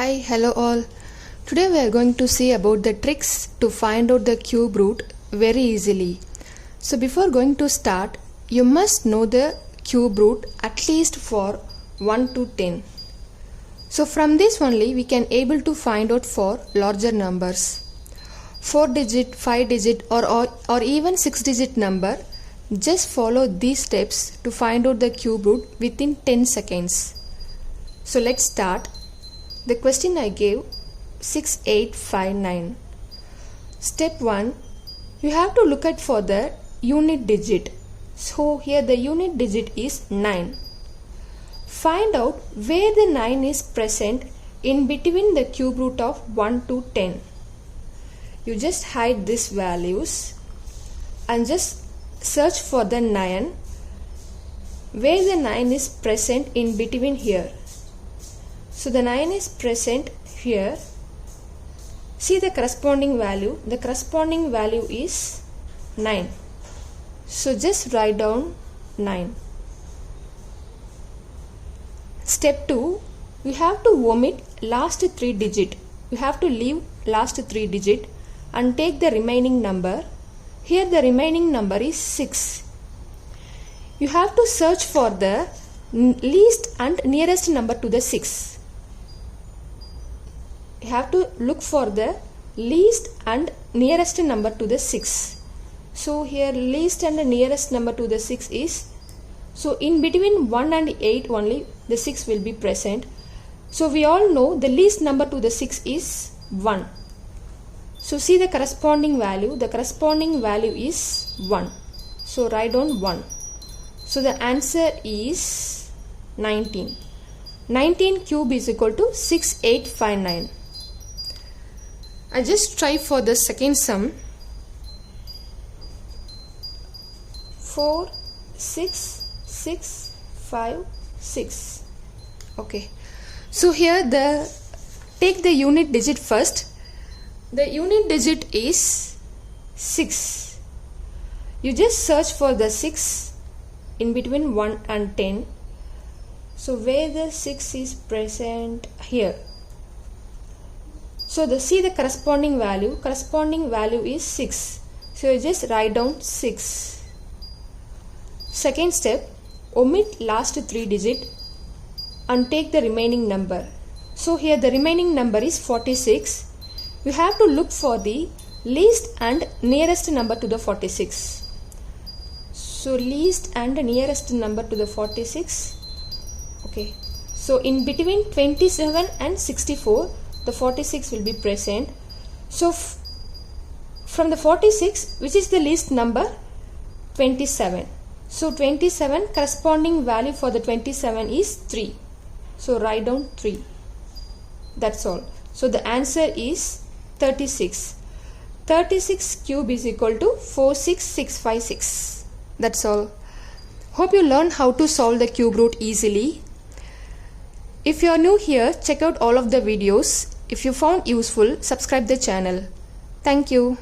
Hi, hello all. Today we are going to see about the tricks to find out the cube root very easily. So before going to start, you must know the cube root at least for 1 to 10. So from this only we can able to find out for larger numbers. 4 digit, 5 digit or even 6 digit number. Just follow these steps to find out the cube root within 10 seconds. So let's start. The question I gave 6859. Step 1. You have to look at for the unit digit. So here the unit digit is 9. Find out where the 9 is present in between the cube root of 1 to 10. You just hide these values and just search for the 9 where the 9 is present in between here. So the 9 is present here. See the corresponding value. The corresponding value is 9. So just write down 9. Step 2. You have to omit last 3 digit. You have to leave last 3 digit and take the remaining number. Here the remaining number is 6. You have to search for the least and nearest number to the 6. You have to look for the least and nearest number to the 6. So here least and the nearest number to the 6 is, so in between 1 and 8 only the 6 will be present. So we all know the least number to the 6 is 1. So see the corresponding value. The corresponding value is 1. So write down 1. So the answer is 19. 19 cube is equal to 6859. I just try for the second sum. 4, 6, 6, 5, 6. Okay. So here take the unit digit first. The unit digit is 6. You just search for the 6 in between 1 and 10. So where the 6 is present here. So see the corresponding value. Corresponding value is 6. So you just write down 6. Second step, omit last 3 digit and take the remaining number. So here the remaining number is 46. You have to look for the least and nearest number to the 46. So least and nearest number to the 46. Okay. So in between 27 and 64, the 46 will be present. So from the 46, which is the least number? 27. So 27, corresponding value for the 27 is 3. So write down 3. That's all. So the answer is 36. 36 cube is equal to 46656. That's all. Hope you learned how to solve the cube root easily. If you are new here, check out all of the videos. If you found useful, subscribe the channel. Thank you.